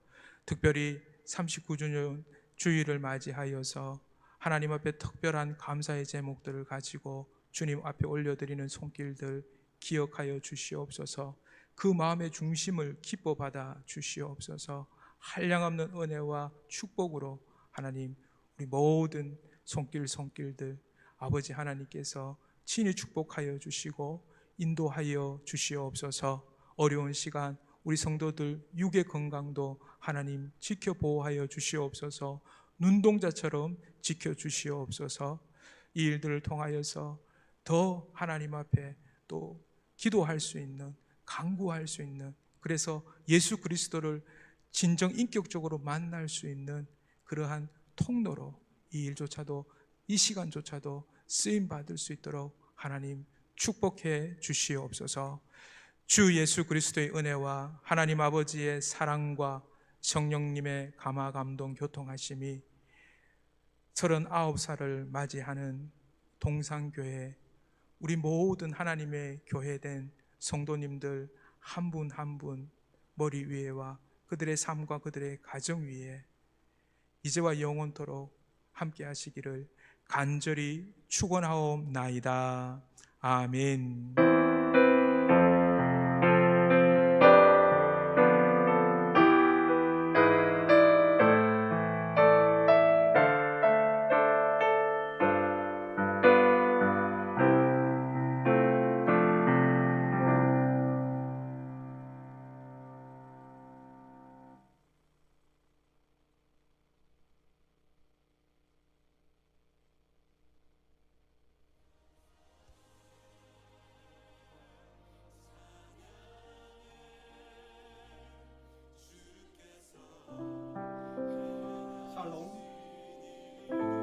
특별히 39주년 주일을 맞이하여서 하나님 앞에 특별한 감사의 제목들을 가지고 주님 앞에 올려드리는 손길들 기억하여 주시옵소서. 그 마음의 중심을 기뻐 받아 주시옵소서. 한량없는 은혜와 축복으로 하나님 우리 모든 손길들 아버지 하나님께서 친히 축복하여 주시고 인도하여 주시옵소서. 어려운 시간 우리 성도들 육의 건강도 하나님 지켜 보호하여 주시옵소서. 눈동자처럼 지켜 주시옵소서. 이 일들을 통하여서 더 하나님 앞에 또 기도할 수 있는, 간구할 수 있는, 그래서 예수 그리스도를 진정 인격적으로 만날 수 있는 그러한 통로로 이 일조차도, 이 시간조차도 쓰임 받을 수 있도록 하나님 축복해 주시옵소서. 주 예수 그리스도의 은혜와 하나님 아버지의 사랑과 성령님의 감화 감동 교통하심이 39살을 맞이하는 동산교회 우리 모든 하나님의 교회된 성도님들 한 분 한 분 머리 위에와 그들의 삶과 그들의 가정 위에 이제와 영원토록 함께 하시기를 간절히 축원하옵나이다. 아멘.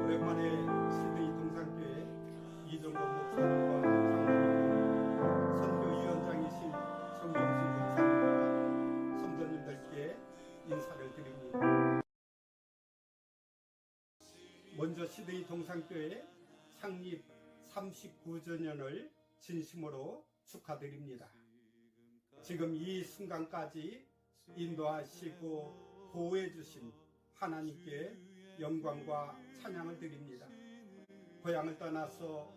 오랜만에 시드니 동산교회 이종건 목사님과 장로님, 선교위원장이신 정경신 목사님과 성도님들께 인사를 드립니다. 먼저 시드니 동산교회 창립 39주년을 진심으로 축하드립니다. 지금 이 순간까지 인도하시고 보호해 주신 하나님께 영광과 찬양을 드립니다. 고향을 떠나서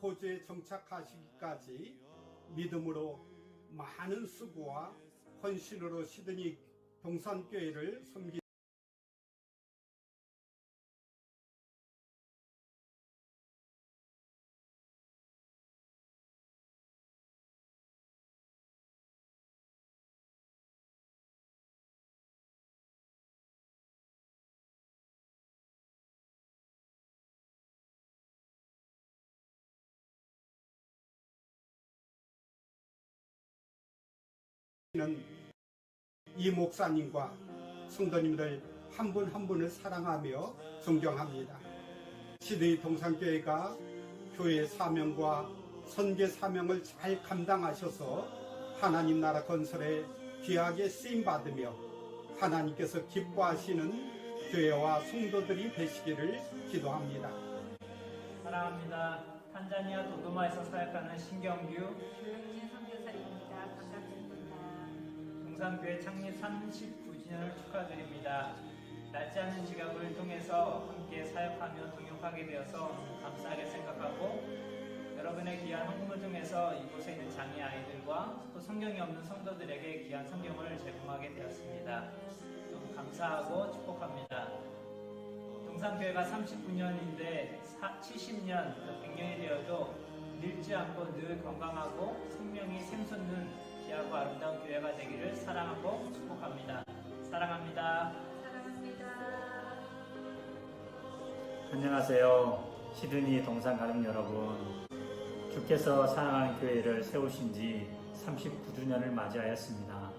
호주에 정착하시기까지 믿음으로 많은 수고와 헌신으로 시드니 동산교회를 섬기 이 목사님과 성도님들 한 분 한 분을 사랑하며 존경합니다. 시드니 동산교회가 교회 사명과 선교 사명을 잘 감당하셔서 하나님 나라 건설에 귀하게 쓰임받으며 하나님께서 기뻐하시는 교회와 성도들이 되시기를 기도합니다. 사랑합니다. 탄자니아 도도마에서 사역하는 신경규 조영진 선교사입니다. 반갑습니다. 동산교회 창립 39주년을 축하드립니다. 낡지 않은 지갑을 통해서 함께 사역하며 동역하게 되어서 감사하게 생각하고 여러분의 귀한 헌금을 통해서 이곳에 있는 장애 아이들과 또 성경이 없는 성도들에게 귀한 성경을 제공하게 되었습니다. 너무 감사하고 축복합니다. 동산교회가 39년인데 70년, 100년이 되어도 늙지 않고 늘 건강하고 생명이 샘솟는 귀하고 아름다운 교회가 되기를 사랑하고 축복합니다. 사랑합니다. 사랑합니다. 안녕하세요. 시드니 동산 가족 여러분. 주께서 사랑하는 교회를 세우신 지 39주년을 맞이하였습니다.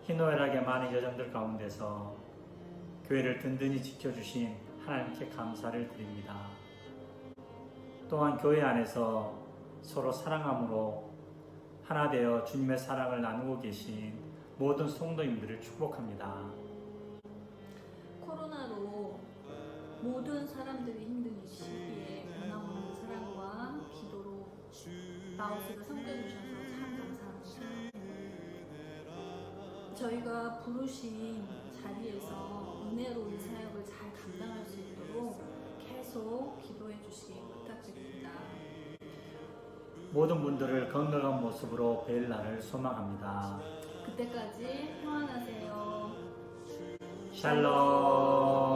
희노애락의 많은 여정들 가운데서 교회를 든든히 지켜주신 하나님께 감사를 드립니다. 또한 교회 안에서 서로 사랑함으로 하나 되어 주님의 사랑을 나누고 계신 모든 성도님들을 축복합니다. 코로나로 모든 사람들이 힘든 이 시기에 변함없는 사랑과 기도로 라오스를 섬겨주셔서 참 감사합니다. 저희가 부르신 자리에서 은혜로운 사역을 잘 감당할 수 있도록 계속 기도해 주시기 부탁드립니다. 모든 분들을 건강한 모습으로 뵐 날을 소망합니다. 그때까지 평안하세요. 샬롬.